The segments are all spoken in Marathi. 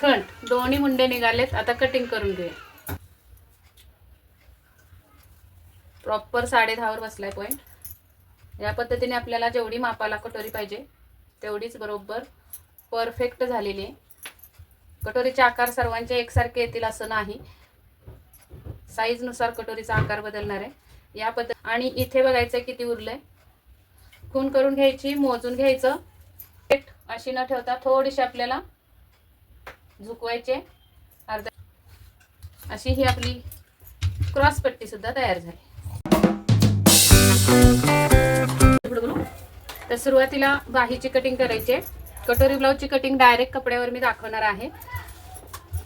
फ्रंट दोन्ही मुंडे निघालेत. आता कटिंग करून घेऊया. प्रॉपर 10.5 वर बसलाय पॉइंट. या पद्धतीने आपल्याला जेवढी मापाला कटोरी पाहिजे तेवढीच बरोबर परफेक्ट झालेली आहे. कटोरीचे आकार सर्वांचे एकसारखे येतील असं नाही, साईजनुसार कटोरीचा आकार बदलणार आहे या पद्धती. आणि इथे बघायचं किती उरलंय, खून करून घ्यायची, मोजून घ्यायचं. अशी न ठेवता थोडीशी आपल्याला झुकवायचे अर्धा. अशी ही आपली क्रॉस पट्टी सुद्धा तयार झाली. तर सुरुवातीला बाहीची कटिंग करायची. कटोरी ब्लाऊजची कटिंग डायरेक्ट कपड्यावर मी दाखवणार आहे.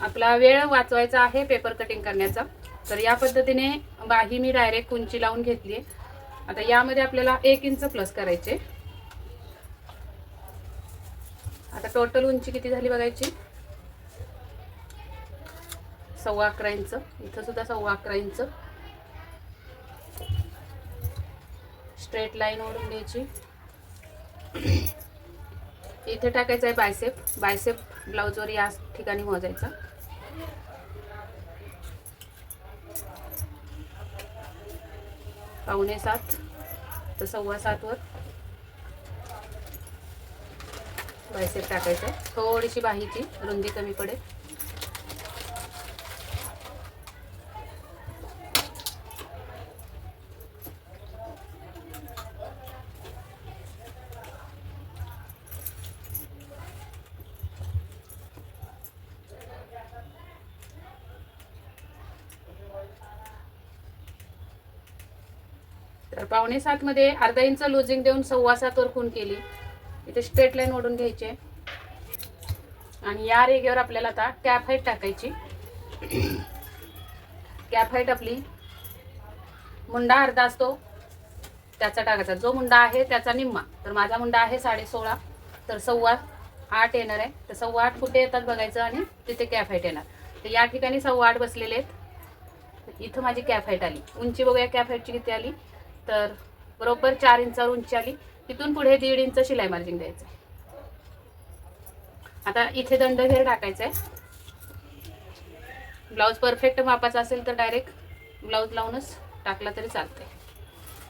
आपला वेळ वाचवायचा आहे पेपर कटिंग करण्याचा. तर या पद्धतीने बाही मी डायरेक्ट उंची लावून घेतली आहे. आता यामध्ये आपल्याला 1 इंच प्लस करायचे. आता टोटल उंची किती झाली बघायची, 11.25 इंच. इथं सुद्धा 11.25 इंच. स्ट्रेट लाईन ओढून द्यायची. इथे टाकायचं आहे बायसेप. बायसेप ब्लाऊजवर या ठिकाणी मोजायचा. पावणे 7 तर 7.25 वर बायसेप टाकायचं आहे. थोडीशी बाहीची रुंदी कमी पडेल. तर 7.25 मध्ये अर्धा इंच लुजिंग देऊन 7.25 वर खून केली. इथे स्ट्रेट लाईन ओढून घ्यायची आणि या रेघेवर आपल्याला आता कॅप हाईट टाकायची. कॅप हाईट आपली मुंडा अर्धा असतो त्याचा टाकायचा. जो मुंडा आहे त्याचा निम्मा. तर माझा मुंडा आहे 16.5 तर 8.25 येणार आहे. तर 8.25 कुठे येतात बघायचं आणि तिथे कॅप हाईट येणार. तर या ठिकाणी 8.25 बसलेले आहेत. इथं माझी कॅप हाईट आली. उंची बघूया कॅप हाईटची किती आली, तर बरोबर 4 इंचावर उंची आली. तिथून पुढे 1.5 इंच शिलाई मार्जिन द्यायचं. आता इथे दंड घेर टाकायचा आहे. ब्लाऊज परफेक्ट मापाचा असेल तर डायरेक्ट ब्लाऊज लावूनच टाकला तरी चालतंय.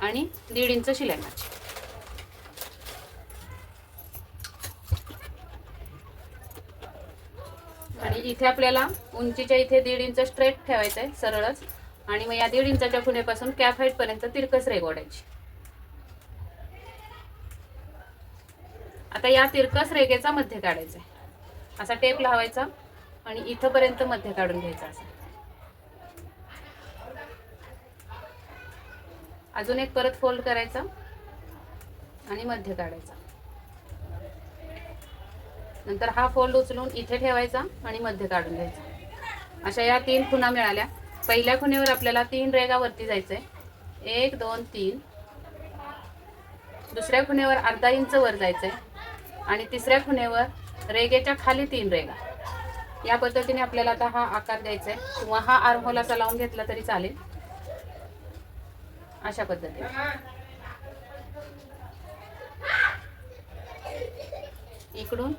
आणि 1.5 इंच शिलाई मार्जिन. आणि इथे आपल्याला उंचीच्या इथे 1.5 इंच स्ट्रेट ठेवायचं आहे सरळच. आणि मग या 1.5 इंचाच्या खुणेपासून कॅप हाईट पर्यंत तिरकस रेघ ओढायची. आता या तिरकस रेघेचा मध्य काढायचा आहे. असा टेप लावायचा आणि इथपर्यंत मध्य काढून घ्यायचा. असा अजून एक परत फोल्ड करायचा आणि मध्य काढायचा. नंतर हा फोल्ड उचलून इथे ठेवायचा आणि मध्य काढून घ्यायचा. अशा या 3 खुणा मिळाल्या. पहिल्या खुणेवर आपल्याला 3 रेघा वरती जायचंय. 1 2 3. दुसऱ्या खुणेवर अर्धा इंच वर जायचंय आणि तिसऱ्या खुणेवर रेघेच्या खाली 3 रेघा. या पद्धतीने आपल्याला आता हा आकार द्यायचा आहे. किंवा हा आर्महोल असा लावून घेतला तरी चालेल. अशा पद्धतीने इकडून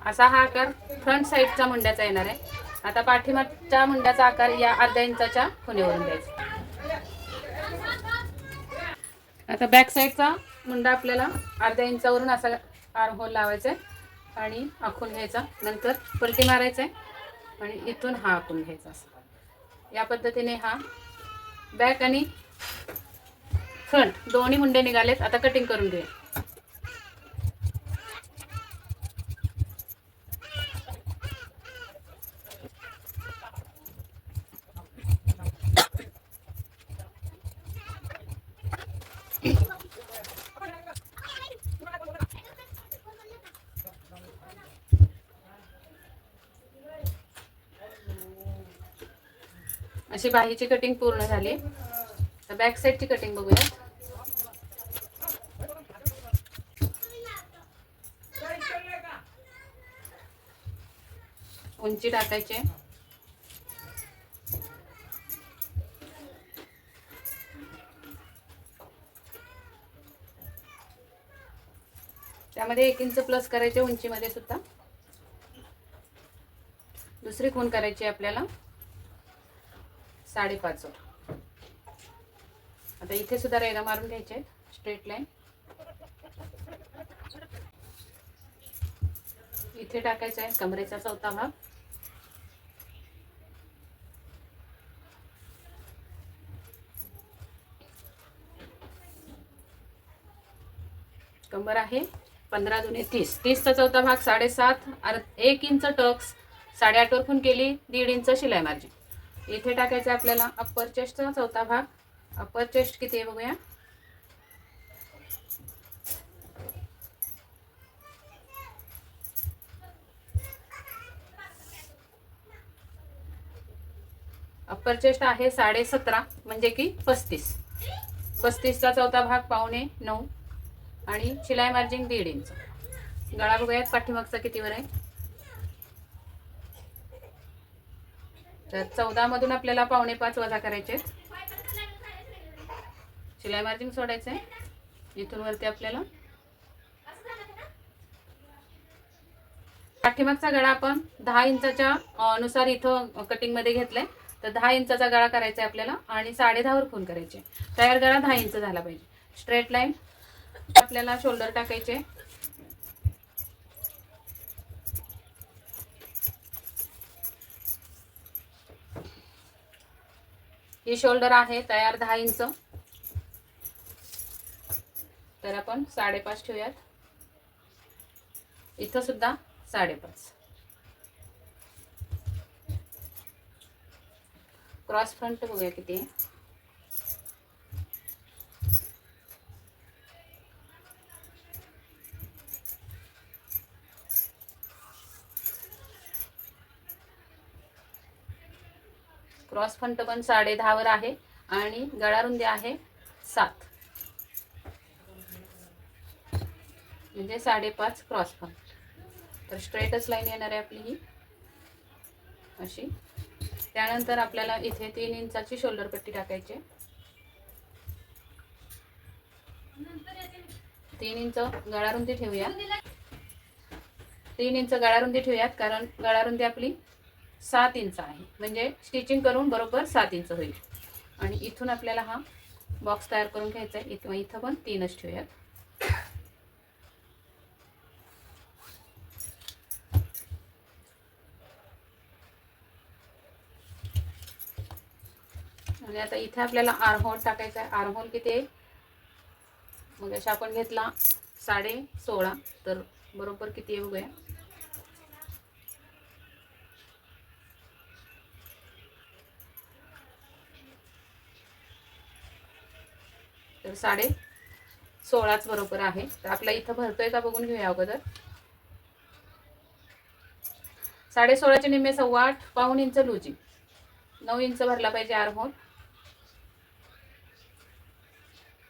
असा हा आकार फ्रंट साईडच्या मुंड्याचा येणार आहे. आता पाठीमागच्या मुंड्याचा आकार या अर्ध्या इंचाच्या खुणेवरून द्यायचा. आता बॅक साईडचा मुंडा आपल्याला अर्ध्या इंचावरून असा आर्महोल लावायचा आहे आणि आखून घ्यायचा. नंतर पलटी मारायचा आहे आणि इथून हा आखून घ्यायचा. असा या पद्धतीने हा बॅक आणि फ्रंट दोन्ही मुंडे निघालेत. आता कटिंग करून घेऊया. अशी बाहीची कटिंग पूर्ण झाली. तर बॅक साईडची कटिंग बघूया. उंची टाकायची. त्यामध्ये 1 इंच प्लस करायचे उंचीमध्ये सुद्धा. दुसरी खूण करायची आपल्याला 5.5 वर. आता इथे सुद्धा रेघा मारून घ्यायचे स्ट्रेट लाईन. इथे टाकायचा आहे कमरेचा चौथा भाग. कंबर आहे 15 दुने 30. 30चा चौथा भाग 7.5. 1 इंच टक्स 8.5 वर खूण केली. 1.5 इंच शिलाई मार्जिन. इथे टाकायचं आपल्याला अप्पर चेस्टचा चौथा भाग. अप्पर चेस्ट किती आहे बघूया. अप्पर चेस्ट आहे 17.5 म्हणजे की 35. 35चा चौथा भाग 8.25 आणि शिलाई मार्जिन 1.5 इंच. गळा बघूयात पाठीमागचा कितीवर आहे. तर 14 मधून आपल्याला 4.25 वजा करायचे. शिलाई मार्जिन सोडायचं आहे. इथून वरती आपल्याला पाठीमागचा गळा आपण 10 इंचाच्या नुसार इथं कटिंग मध्ये घेतलाय. तर 10 इंचाचा गळा करायचा आहे आपल्याला आणि 10.5 वर खूण करायचे. तयार गळा 10 इंच झाला पाहिजे. स्ट्रेट लाईन आपल्याला शोल्डर टाकायचे. ही शोल्डर आहे तयार 10 इंच. तर आपण 5.5 ठेवूयात. इथं सुद्धा 5.5. क्रॉस फ्रंट बघूया किती आहे. क्रॉस फ्रंट पण 10.5 वर आहे आणि गळा रुंदी आहे 7 म्हणजे 5.5 क्रॉस फ्रंट. तर स्ट्रेटच लाईन येणार आहे आपली ही अशी. त्यानंतर आपल्याला इथे 3 इंचाची शोल्डर पट्टी टाकायची. 3 इंच गळा रुंदी ठेवूया. 3 इंच गळा रुंदी ठेवूयात कारण गळा रुंदी आपली 7 इंच आहे म्हणजे स्टिचिंग करून बरोबर 7 इंच होईल. आणि इथून आपल्याला हा बॉक्स तयार करून घ्यायचा आहे. इथं पण 3च ठेवूयात. आणि आता इथे आपल्याला आर्महोल टाकायचा आहे. आर्महोल किती आहे मग अशा आपण घेतला 16.5 तर बरोबर किती आहे बघूया. तर 16.5 बरोबर आहे. तर आपला इथं भरतोय का बघून घेऊया अगोदर. 16.5चे निम्मे 8.25 पाऊण इंच लुजिंग. 9 इंच भरला पाहिजे आर्महोल.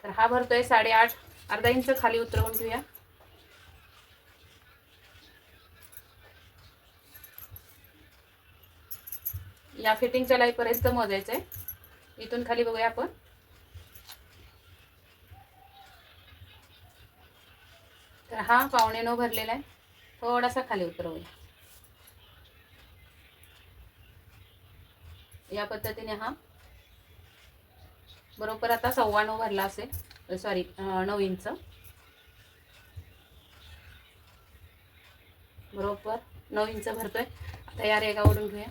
तर हा भरतोय 8.5. अर्धा इंच खाली उतरवून घेऊया. या फिटिंगच्या लाईपर्यंत मोजायचं आहे. इथून खाली बघूया आपण. तर हा 8.25 भरलेला आहे. थोडासा खाली उतरवूया. या पद्धतीने हा बरोबर आता 9.25 भरला असेल. सॉरी 9 इंच बरोबर 9 इंच भरतोय. आता या रेगा ओढून घेऊया.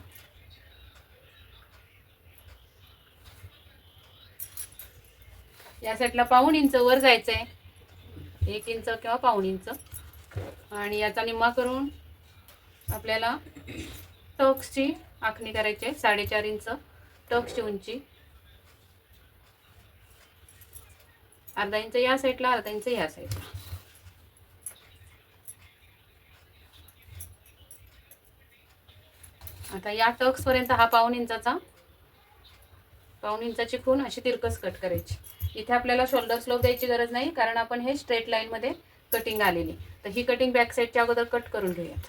या साईडला पाऊण इंच वर जायचं आहे. 1 इंच किंवा पाऊण इंच. आणि याचा निम्मा करून आपल्याला टक्सची आखणी करायची आहे. 4.5 इंच टक्सची उंची. अर्धा इंच या साईडला अर्धा इंच या साईडला. आता या टक्स पर्यंत हा पाऊण इंचाची खूण अशी तिरकस कट करायची. इथे आपल्याला शोल्डर स्लोप द्यायची गरज नाही कारण आपण हे स्ट्रेट लाईन मध्ये कटिंग आलेली. तर ही कटिंग बॅक साईडच्या अगोदर कट करून घेऊयात.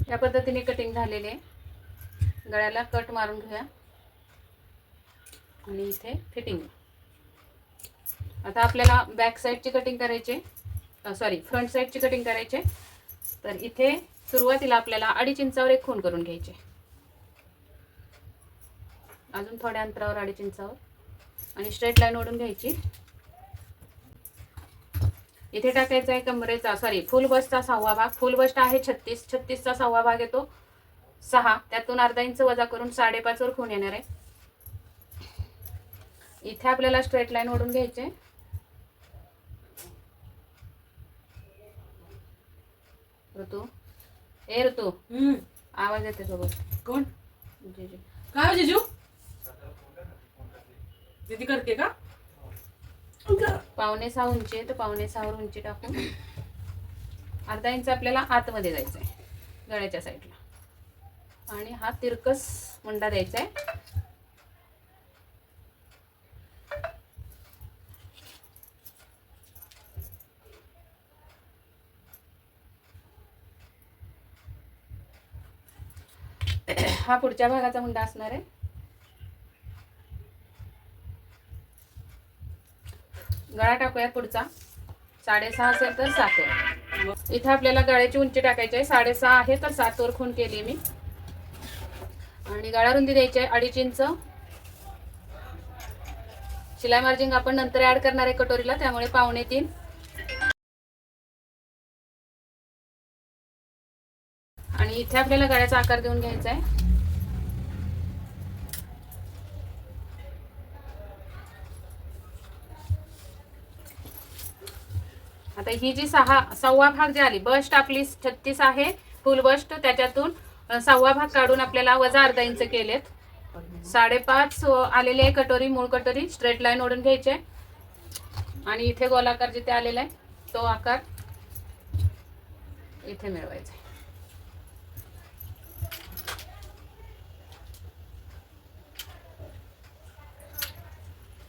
या पद्धतीने कटिंग झालेली आहे. गळ्याला कट मारून घेऊया आणि इथे फिटिंग. आता आपल्याला बॅक साईडची कटिंग करायची, सॉरी फ्रंट साईडची कटिंग करायची. तर इथे सुरुवातीला आपल्याला 2.5 इंचावर एक खूण करून घ्यायची. अजून थोड्या अंतरावर 2.5 इंचावर आणि स्ट्रेट लाईन ओढून घ्यायची. इथे टाकायचा आहे कमरेचा, सॉरी फुल बस्टचा 6वा भाग. फुल बस्ट आहे 36, 36चा 6वा भाग येतो 6. त्यातून अर्धा इंच वजा करून 5.5 वर खूण येणार आहे. इथे आपल्याला स्ट्रेट लाईन ओढून घ्यायचे. ऋतू, ए ऋतू, आवाज येते सोबत. कोण? जीजू. काय जीजू? दीदी करते का? 5.5 उंची आहे, तर 5.5 वर उंची टाकून अर्धा इंच आपल्याला आतमध्ये जायचं आहे गळ्याच्या साईडला. आणि हा तिरकस मुंडा द्यायचा आहे. हा पुढच्या भागाचा मुंडा असणार आहे. गळा टाकूया पुढचा. 6.5 असेल तर 7 वर. इथे आपल्याला गळ्याची उंची टाकायची आहे. 6.5 आहे तर 7 वर खूण केली मी. आणि गळा रुंदी द्यायची आहे 2.5 इंच. शिलाई मार्जिंग आपण नंतर ऍड करणार आहे कटोरीला, त्यामुळे 2.25. आणि इथे आपल्याला गळ्याचा आकार देऊन घ्यायचा आहे. आता ही जी 6वा भाग जी आली, बस्ट आपली 36 आहे फुल बस्ट, त्याच्यातून 6वा भाग काढून आपल्याला वजा अर्धा इंच केलेत. 5.5 आलेली आहे कटोरी, मूळ कटोरी. स्ट्रेट लाईन ओढून घ्यायचे आणि इथे गोलाकार जिथे आलेला आहे तो आकार इथे मिळवायचा.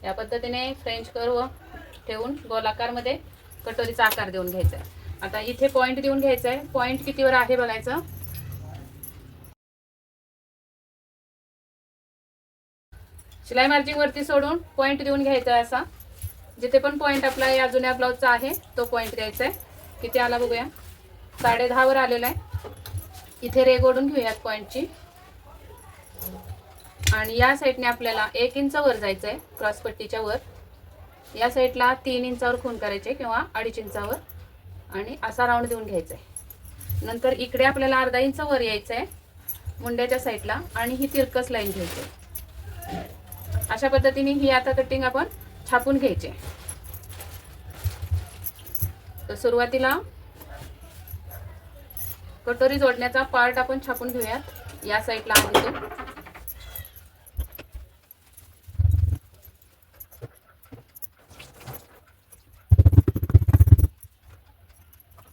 या पद्धतीने फ्रेंच कर्व ठेवून गोलाकार मध्ये कटोरीचा आकार देऊन घ्यायचा आहे. आता इथे पॉइंट देऊन घ्यायचा आहे. पॉइंट कितीवर आहे बघायचं. शिलाई मार्जिंग वरती सोडून पॉइंट देऊन घ्यायचा आहे. असा जिथे पण पॉइंट आपला या जुन्या ब्लाउजचा आहे तो पॉइंट द्यायचा आहे. किती आला बघूया. 10.5 वर आलेला आहे. इथे रेग ओढून घेऊयात पॉइंटची. आणि या साईडने आपल्याला 1 इंच वर जायचं आहे क्रॉस पट्टीच्या वर. या साईडला 3 इंचावर खूण करायचे किंवा 2.5 इंचावर आणि असा राऊंड देऊन घ्यायचा आहे. नंतर इकडे आपल्याला अर्धा इंच वर यायचं आहे मुंड्याच्या साईडला आणि ही तिरकस लाईन घ्यायची आहे. अशा पद्धतीने ही आता कटिंग आपण छापून घ्यायची. तर सुरुवातीला कटोरी जोडण्याचा पार्ट आपण छापून घेऊयात. या साईडला आहे तो.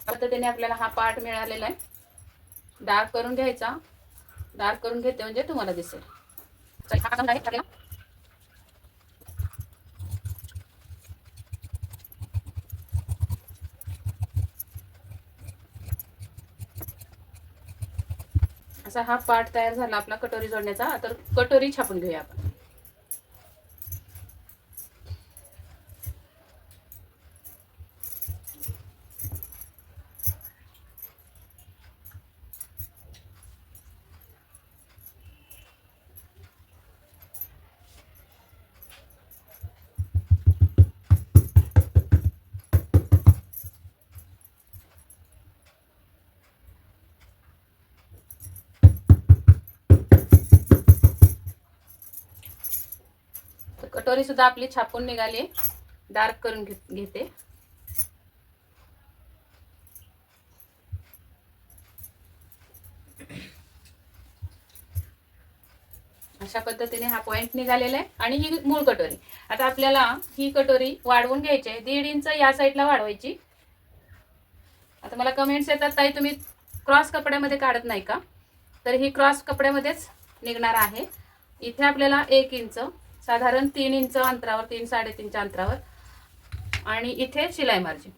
पद्धतीने आपल्याला हा पार्ट मिळालेला आहे. डार्क करून घ्यायचा. डार्क करून घेते म्हणजे तुम्हाला दिसेल. असा हा पार्ट तयार झाला आपला कटोरी जोडण्याचा. आता कटोरी छापून घेऊया आपण. कटोरी सुद्धा आपली छापून निघाली. डार्क करून घेते. अशा पद्धतीने हा पॉइंट निघालेला आहे आणि ही मूळ कटोरी. आता आपल्याला ही कटोरी वाढवून घ्यायची आहे. 1.5 इंच या साईडला वाढवायची. आता मला कमेंट्स येतात ताई तुम्ही क्रॉस कपड्यामध्ये काढत नाही का, तर ही क्रॉस कपड्यामध्येच निघणार आहे. इथे आपल्याला 1 इंच साधारण 3 इंच अंतरावर, 3-3.5 अंतरावर आणि इथे शिलाई मार्जिन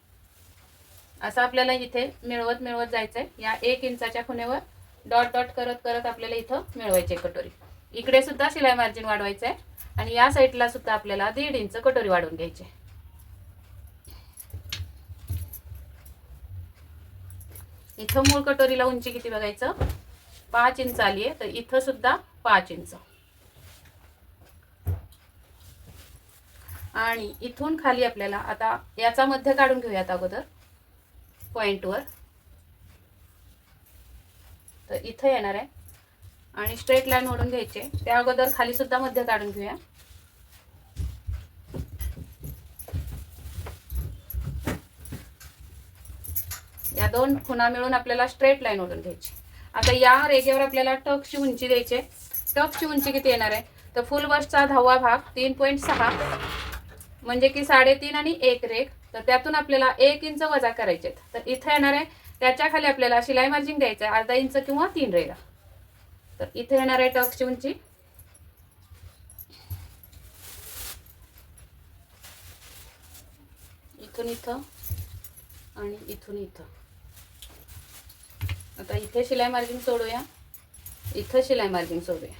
असं आपल्याला इथे मिळवत जायचंय. या 1 इंचाच्या खुणेवर डॉट डॉट करत करत आपल्याला इथं मिळवायची आहे कटोरी. इकडे सुद्धा शिलाई मार्जिन वाढवायचं आहे आणि या साईडला सुद्धा आपल्याला 1.5 इंच कटोरी वाढवून घ्यायची आहे. इथं मूळ कटोरीला उंची किती बघायचं, 5 इंच आली आहे, तर इथं सुद्धा 5 इंच. आणि इथून खाली आपल्याला आता याचा मध्य काढून घेऊयात अगोदर पॉइंटवर. तर इथं येणार आहे आणि स्ट्रेट लाईन ओढून घ्यायचे. त्या अगोदर खाली सुद्धा मध्य काढून घेऊया. या दोन खुणा मिळून आपल्याला स्ट्रेट लाईन ओढून घ्यायची. आता या रेघेवर आपल्याला टक्सची उंची द्यायची. टक्सची उंची किती येणार आहे, तर फुल बसचा 10वा भाग 3.6 म्हणजे की 3.5 आणि 1 रेघ. तर त्यातून आपल्याला 1 इंच वजा करायचे. तर इथं येणार आहे, त्याच्या खाली आपल्याला शिलाई मार्जिन द्यायचं आहे 1/2 इंच किंवा 3 रेघा. तर इथे येणार आहे टक्सची उंची. इथून इथं आणि इथून इथं. आता इथे शिलाई मार्जिन सोडूया, इथं शिलाई मार्जिन सोडूया.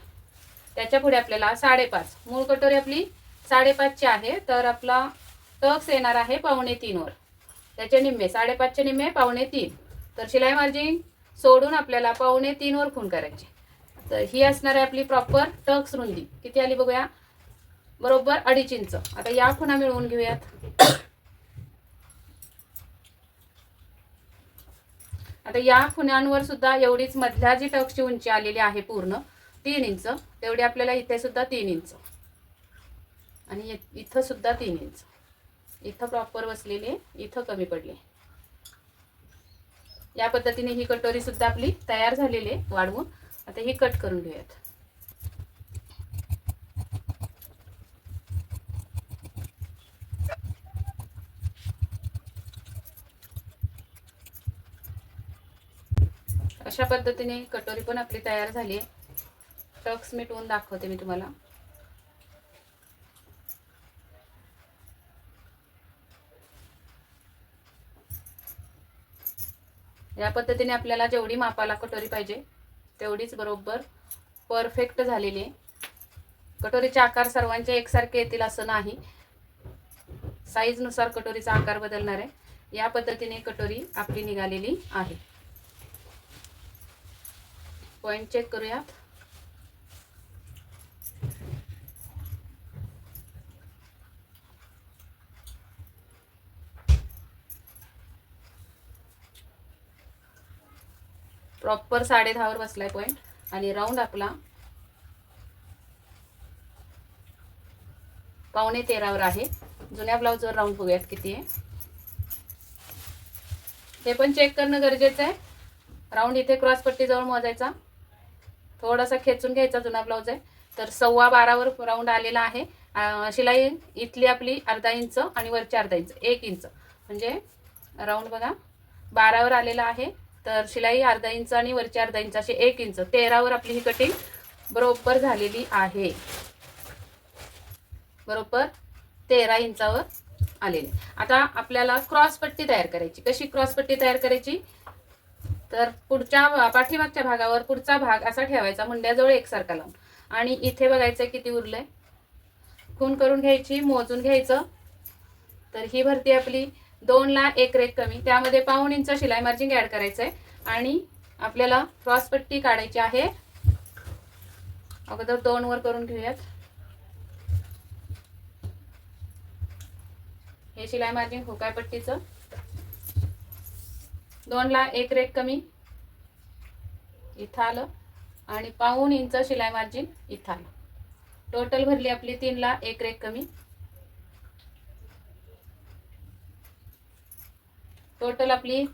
त्याच्या पुढे आपल्याला 5.5, मूळ कटोरी आपली 5.5 ची आहे, तर आपला टक्स येणार आहे 2.25 वर. त्याचे निम्मे 5.5 चे निम्मे 2.25. तर शिलाई मार्जिन सोडून आपल्याला 2.25 वर खूण करायची. तर ही असणार आहे आपली प्रॉपर टक्स रुंदी. किती आली बघूया, बरोबर 2.5 इंच. आता या खुणा मिळवून घेऊयात. आता या खुण्यांवर सुद्धा एवढीच मधल्या जी टक्सची उंची आलेली आहे पूर्ण 3 इंच, तेवढी आपल्याला इथे सुद्धा 3 इंच आणि इथं सुद्धा 3 इंच. इथं प्रॉपर बसलेले, इथं कमी पडले. या पद्धतीने ही कटोरी सुद्धा आपली तयार झालेली आहे वाढवून. आता ही कट करून घेऊयात. अशा पद्धतीने कटोरी पण आपली तयार झाली आहे. टक्स मिटवून दाखवते मी तुम्हाला. या पद्धतीने आपल्याला जेवढी मापाला कटोरी पाहिजे तेवढीच बरोबर परफेक्ट झालेली आहे. कटोरीचे आकार सर्वांचे एकसारखे येतील असं नाही, साईजनुसार कटोरीचा आकार बदलणार आहे. या पद्धतीने कटोरी आपली निघालेली आहे. पॉइंट चेक करूया. प्रॉपर 10.5 वर बसलाय पॉइंट आणि राऊंड आपला 12.5 वर आहे. जुन्या ब्लाउजवर राऊंड बघूयात किती आहे. हे पण चेक करणं गरजेचं आहे. राऊंड इथे क्रॉस पट्टी जवळ मोजायचा, थोडासा खेचून घ्यायचा. जुना ब्लाउज आहे तर 12.25 वर राऊंड आलेला आहे. शिलाई इथली आपली 1/2 इंच आणि वरची 1/2 इंच 1 इंच म्हणजे राऊंड बघा 12 वर आलेला आहे. तर शिलाई 1/2 इंच आणि वरची 1/2 इंच असे 1 इंच 13 वर आपली ही कटिंग बरोबर झालेली आहे. बरोबर 13 इंचावर आलेली. आता आपल्याला क्रॉस पट्टी तयार करायची. कशी क्रॉस पट्टी तयार करायची, तर पुढच्या पाठीमागच्या भागावर पुढचा भाग असा ठेवायचा मुंड्याजवळ एकसारखा लावून आणि इथे बघायचं किती उरलंय. खूण करून घ्यायची, मोजून घ्यायचं. तर ही भरती आपली 2 ला 1 रेघ कमी, त्यामध्ये 1/2 इंच शिलाई मार्जिन ऍड करायचं आहे आणि आपल्याला क्रॉस पट्टी काढायची आहे. अगोदर 2 वर करून घेऊयात. हे शिलाई मार्जिन हुकाय पट्टीचं 2 ला 1 रेघ कमी इथं आलं आणि 1/2 इंच शिलाई मार्जिन इथं आलं. टोटल भरली आपली 3 ला 1 रेघ कमी. टोटल आपली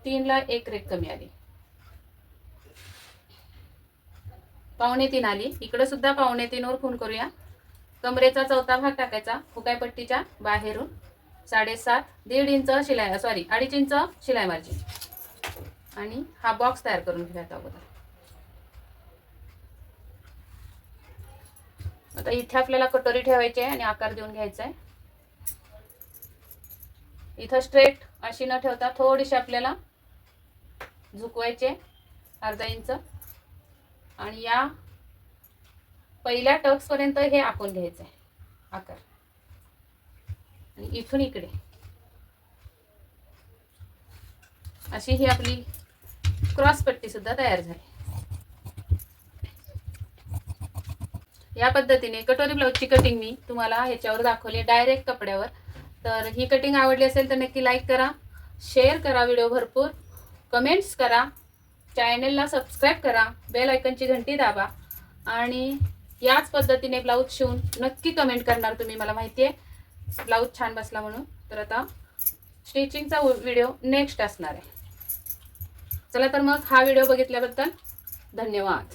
3 ला 1 रेघ कमी आली. 2.25 आली. इकडे सुद्धा 2.25 वर खूण करूया. कमरेचा चौथा भाग टाकायचा हुकाय पट्टीच्या बाहेरून 7.5 1/2 इंच शिलाई 2.5 इंच शिलाई मार्जिन आणि हा बॉक्स तयार करून घेऊयात अगोदर. आता इथे आपल्याला कटोरी ठेवायची आहे आणि आकार देऊन घ्यायचा आहे. इथं स्ट्रेट अशी न ठेवता थोडीशी आपल्याला झुकवायचे अर्धा इंच आणि या पहिल्या टक्स पर्यंत हे आखून घ्यायचं आहे आकार. आणि इथून इकडे अशी ही आपली क्रॉस पट्टी सुद्धा तयार झाली. या पद्धतीने कटोरी ब्लाऊजची कटिंग मी तुम्हाला ह्याच्यावर दाखवली डायरेक्ट कपड्यावर. तर ही कटिंग आवडली असेल तर नक्की लाईक करा, शेअर करा व्हिडिओ भरपूर, कमेंट्स करा, चॅनलला सबस्क्राईब करा, बेल आयकनची घंटी दाबा आणि याच पद्धतीने ब्लाऊज शिवून नक्की कमेंट करणार तुम्ही, मला माहिती आहे ब्लाऊज छान बसला म्हणून. तर आता स्टिचिंगचा व्हिडिओ नेक्स्ट असणार आहे. चला तर मग हा व्हिडिओ बघितल्याबद्दल धन्यवाद.